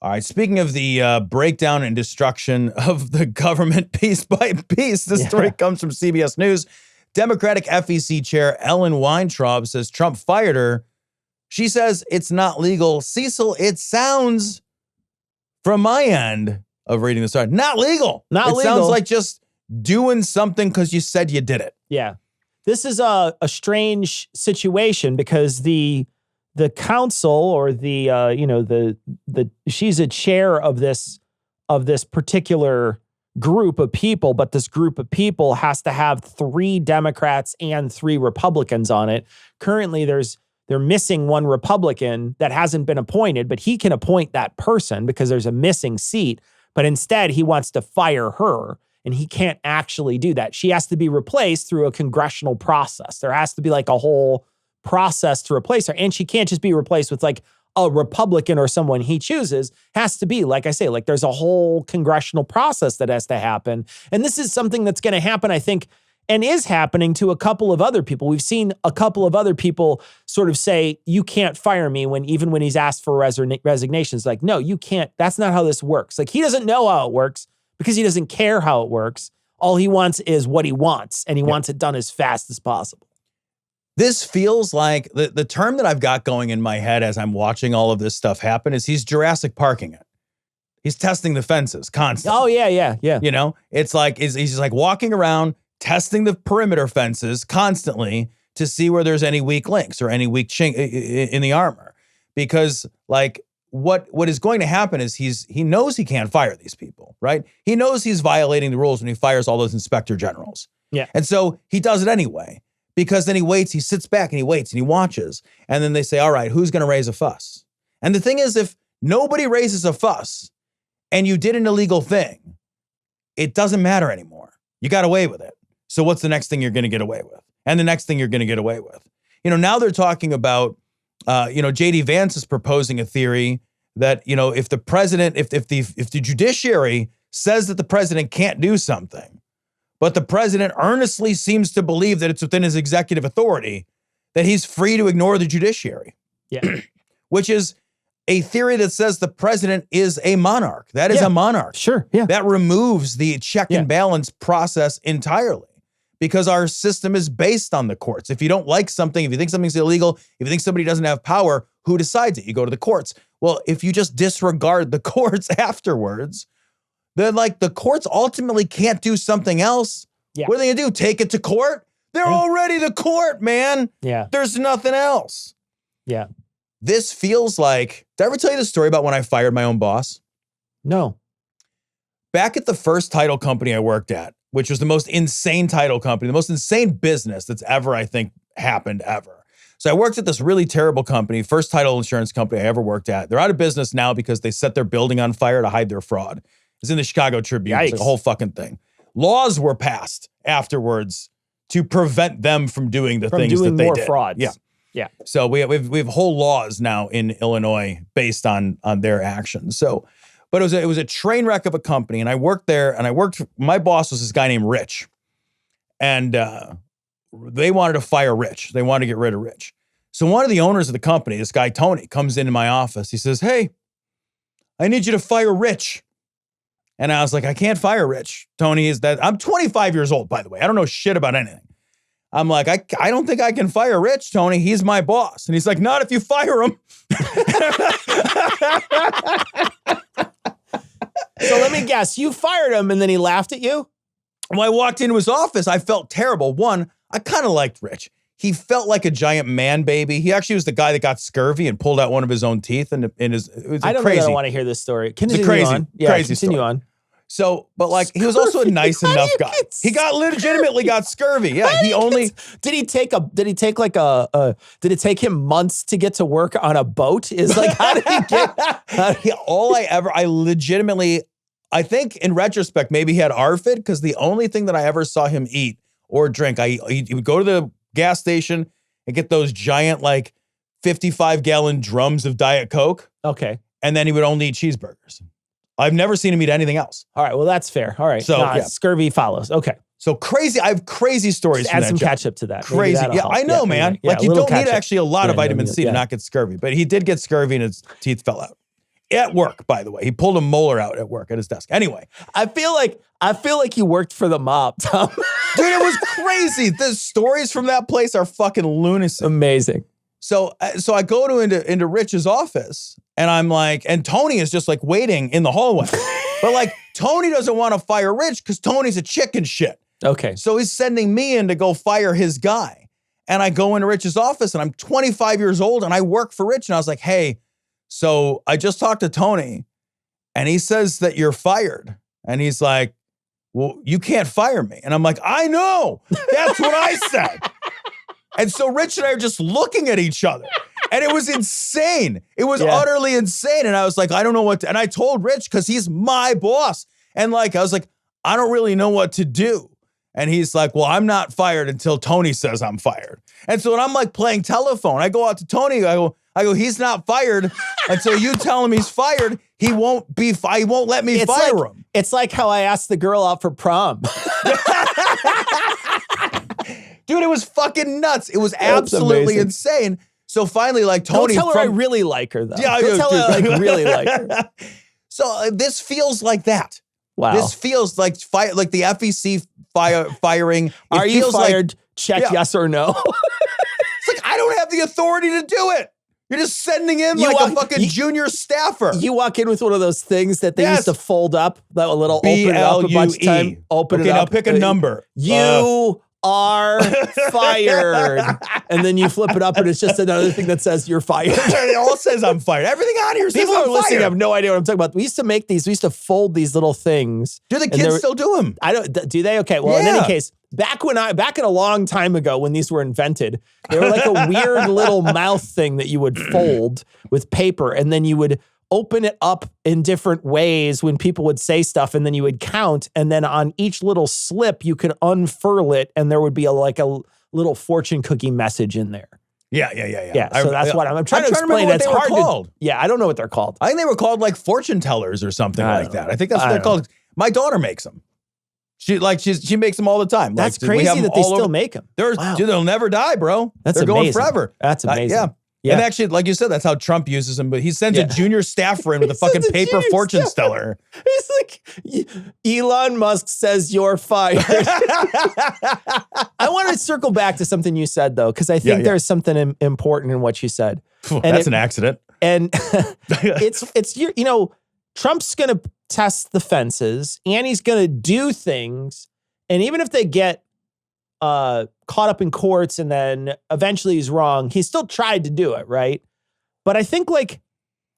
All right, speaking of the breakdown and destruction of the government piece by piece, this story comes from CBS News. Democratic FEC chair Ellen Weintraub says Trump fired her. She says it's not legal. Cecil, it sounds, from my end of reading this article, not legal. Not legal. It sounds like just doing something because you said you did it. Yeah. This is a strange situation because the council or she's a chair of this particular group of people, but this group of people has to have 3 Democrats and 3 Republicans on it. Currently, they're missing 1 Republican that hasn't been appointed, but he can appoint that person because there's a missing seat. But instead, he wants to fire her. And he can't actually do that. She has to be replaced through a congressional process. There has to be like a whole process to replace her. And she can't just be replaced with like a Republican or someone he chooses. Has to be, like I say, like there's a whole congressional process that has to happen. And this is something that's going to happen, I think, and is happening to a couple of other people. We've seen a couple of other people sort of say, you can't fire me even when he's asked for resignation. It's like, no, you can't. That's not how this works. Like he doesn't know how it works. Because he doesn't care how it works. All he wants is what he wants, and he wants it done as fast as possible. This feels like the term that I've got going in my head as I'm watching all of this stuff happen is he's Jurassic Parking it. He's testing the fences constantly. Oh, yeah. You know, it's like he's just like walking around, testing the perimeter fences constantly to see where there's any weak links or any weak chink in the armor. Because like, what is going to happen is he knows he can't fire these people, right? He knows he's violating the rules when he fires all those inspector generals. Yeah. And so he does it anyway, because then he sits back and he waits and he watches. And then they say, all right, who's going to raise a fuss? And the thing is, if nobody raises a fuss and you did an illegal thing, it doesn't matter anymore. You got away with it. So what's the next thing you're going to get away with? And the next thing you're going to get away with? Now they're talking about, J.D. Vance is proposing a theory that, if the president, if the judiciary says that the president can't do something, but the president earnestly seems to believe that it's within his executive authority, that he's free to ignore the judiciary. Yeah. Which is a theory that says the president is a monarch. That is a monarch. Sure. Yeah. That removes the check and balance process entirely. Because our system is based on the courts. If you don't like something, if you think something's illegal, if you think somebody doesn't have power, who decides it? You go to the courts. Well, if you just disregard the courts afterwards, then like the courts ultimately can't do something else. Yeah. What are they gonna do? Take it to court? They're already the court, man. Yeah. There's nothing else. Yeah. This feels like, did I ever tell you the story about when I fired my own boss? No. Back at the first title company I worked at, which was the most insane title company, the most insane business that's ever, I think, happened ever. So I worked at this really terrible company, first title insurance company I ever worked at. They're out of business now because they set their building on fire to hide their fraud. It's in the Chicago Tribune. It's like a whole fucking thing. Laws were passed afterwards to prevent them from doing the things that they did. Frauds. Yeah. Yeah. So we have whole laws now in Illinois based on their actions. So, but it was a train wreck of a company, and I worked there, and my boss was this guy named Rich, and they wanted to fire Rich. They wanted to get rid of Rich. So one of the owners of the company, this guy Tony, comes into my office. He says, "Hey, I need you to fire Rich." And I was like, "I can't fire Rich. Tony, I'm 25 years old, by the way. I don't know shit about anything." I'm like, I don't think I can fire Rich, Tony. He's my boss. And he's like, "Not if you fire him." So let me guess, you fired him and then he laughed at you? When I walked into his office, I felt terrible. One, I kind of liked Rich. He felt like a giant man baby. He actually was the guy that got scurvy and pulled out one of his own teeth. And it was I don't know that I want to hear this story. Continue on. Yeah, crazy continue story. On. So, but like, he was also a nice enough guy. He got legitimately got scurvy. Yeah, did it take him months to get to work on a boat? Is like, how did he get? I think in retrospect, maybe he had ARFID, because the only thing that I ever saw him eat or drink, he would go to the gas station and get those giant, like 55-gallon drums of Diet Coke. Okay. And then he would only eat cheeseburgers. I've never seen him eat anything else. All right. Well, that's fair. All right. So scurvy follows. Okay. So crazy. I have crazy stories. Just add some ketchup to that. Crazy. Yeah, I know, man. Yeah, like, you don't need actually a lot of vitamin C to not get scurvy, but he did get scurvy and his teeth fell out. At work, by the way. He pulled a molar out at work at his desk. Anyway. I feel like you worked for the mob, Tom. Dude, it was crazy. The stories from that place are fucking lunacy. Amazing. So I go into Rich's office and I'm like, and Tony is just like waiting in the hallway. But like Tony doesn't want to fire Rich because Tony's a chicken shit. Okay. So he's sending me in to go fire his guy. And I go into Rich's office and I'm 25 years old and I work for Rich. And I was like, hey, so I just talked to Tony and he says that you're fired. And he's like, well, you can't fire me. And I'm like, I know. That's what I said. And so Rich and I are just looking at each other. And it was insane. It was utterly insane. And I was like, I don't know what to, and I told Rich because he's my boss. And like, I was like, I don't really know what to do. And he's like, well, I'm not fired until Tony says I'm fired. And so when I'm like playing telephone, I go out to Tony, I go, he's not fired until you tell him he's fired. He won't let me fire him. It's like how I asked the girl out for prom. Dude, it was fucking nuts. It was absolutely insane. So finally, like Tony, don't tell her I really like her though. Yeah, don't tell her I really like her. So this feels like that. Wow. This feels like like the FEC firing. Are you fired? Check yes or no. It's like I don't have the authority to do it. You're just sending in a fucking junior staffer. You walk in with one of those things that they used to fold up, that little open it up a bunch of time. Open it up. Now pick a number. You are fired. And then you flip it up and it's just another thing that says you're fired. It all says I'm fired. Everything on here says People I'm are listening fired. have no idea what I'm talking about. We used to make these. We used to fold these little things. Do the kids still do them? I don't. Do they? Okay. Well, in any case, back in a long time ago when these were invented, they were like a weird little mouth thing that you would fold with paper, and then you would open it up in different ways when people would say stuff, and then you would count, and then on each little slip you could unfurl it, and there would be a little fortune cookie message in there. Yeah. So that's what I'm trying to explain. What they were hard called. I don't know what they're called. I think they were called like fortune tellers or something like that. I think that's what they're called. My daughter makes them. She makes them all the time. That's crazy that they still make them. Dude, they'll never die, bro. They're going forever. That's amazing. Yeah. And actually, like you said, that's how Trump uses them. But he sends a junior staffer in with a fucking paper fortune teller. It's like Elon Musk says you're fired. I want to circle back to something you said though, because I think there's something important in what you said. That's an accident. And it's Trump's going to test the fences, and he's going to do things, and even if they get caught up in courts and then eventually he's wrong, he still tried to do it, right? But I think like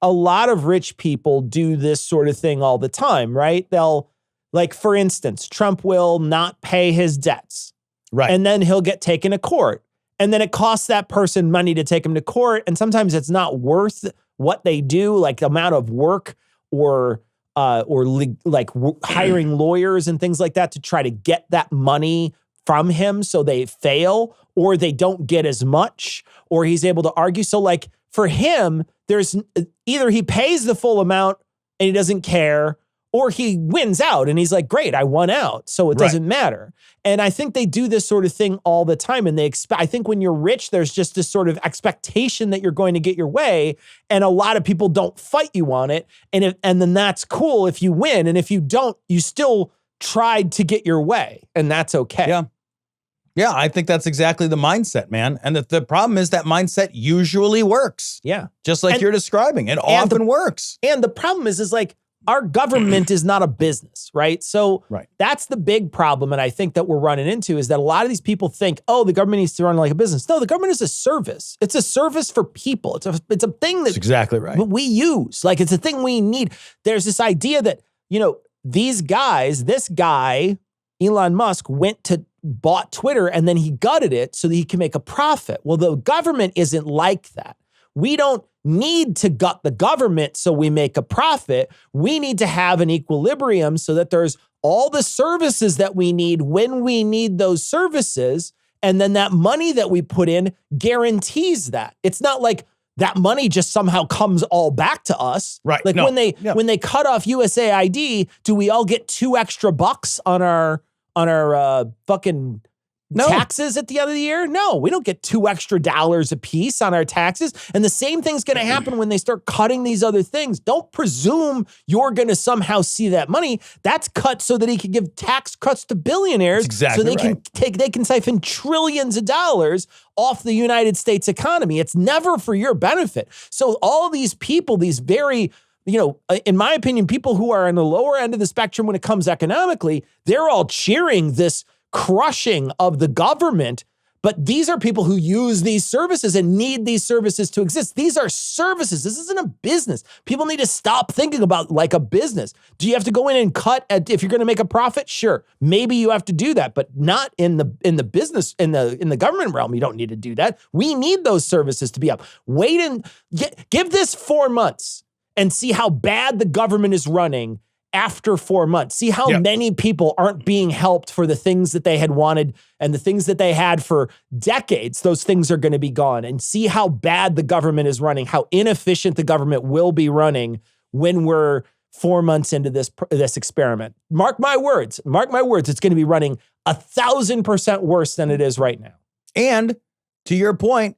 a lot of rich people do this sort of thing all the time, right? They'll, like, for instance, Trump will not pay his debts. Right. And then he'll get taken to court. And then it costs that person money to take him to court. And sometimes it's not worth what they do, like the amount of work or hiring lawyers and things like that to try to get that money from him, so they fail, or they don't get as much, or he's able to argue. So like for him, there's either he pays the full amount and he doesn't care, or he wins out and he's like, great, I won out, so it doesn't matter. And I think they do this sort of thing all the time, and I think when you're rich, there's just this sort of expectation that you're going to get your way, and a lot of people don't fight you on it, and then that's cool if you win, and if you don't, you still tried to get your way, and that's okay. Yeah, I think that's exactly the mindset, man. And the problem is that mindset usually works. Yeah. Just like you're describing. It often works. And the problem is like our government is not a business, right? So that's the big problem. And I think that we're running into is that a lot of these people think, oh, the government needs to run like a business. No, the government is a service. It's a service for people. It's a thing that that's exactly right. We use. Like, it's a thing we need. There's this idea that, this guy, Elon Musk, bought Twitter and then he gutted it so that he can make a profit. Well, the government isn't like that. We don't need to gut the government so we make a profit. We need to have an equilibrium so that there's all the services that we need when we need those services. And then that money that we put in guarantees that. It's not like that money just somehow comes all back to us. Right. Like when they cut off USAID, do we all get $2 extra on our fucking No. taxes at the end of the year? No, we don't get $2 extra a piece on our taxes. And the same thing's going to happen when they start cutting these other things. Don't presume you're going to somehow see that money. That's cut so that he can give tax cuts to billionaires. That's exactly so they can siphon trillions of dollars off the United States economy. It's never for your benefit. So all these people, these very, in my opinion, people who are on the lower end of the spectrum when it comes economically, they're all cheering this crushing of the government. But these are people who use these services and need these services to exist. These are services. This isn't a business. People need to stop thinking about like a business. Do you have to go in and cut if you're going to make a profit? Sure. Maybe you have to do that, but not in the business, in the government realm. You don't need to do that. We need those services to be up. Wait and give this 4 months and see how bad the government is running after 4 months. See how many people aren't being helped for the things that they had wanted and the things that they had for decades. Those things are going to be gone. And see how bad the government is running, how inefficient the government will be running when we're 4 months into this experiment. Mark my words. It's going to be running 1,000% worse than it is right now. And to your point,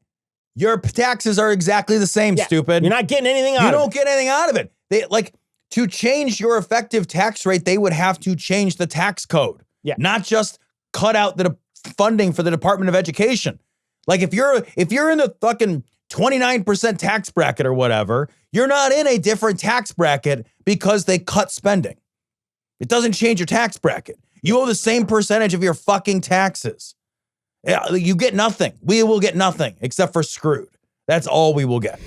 your taxes are exactly the same, stupid. You're not getting anything out of it. You don't get anything out of it. To change your effective tax rate, they would have to change the tax code. Yeah. Not just cut out the funding for the Department of Education. Like if you're in the fucking 29% tax bracket or whatever, you're not in a different tax bracket because they cut spending. It doesn't change your tax bracket. You owe the same percentage of your fucking taxes. You get nothing. We will get nothing except for screwed. That's all we will get.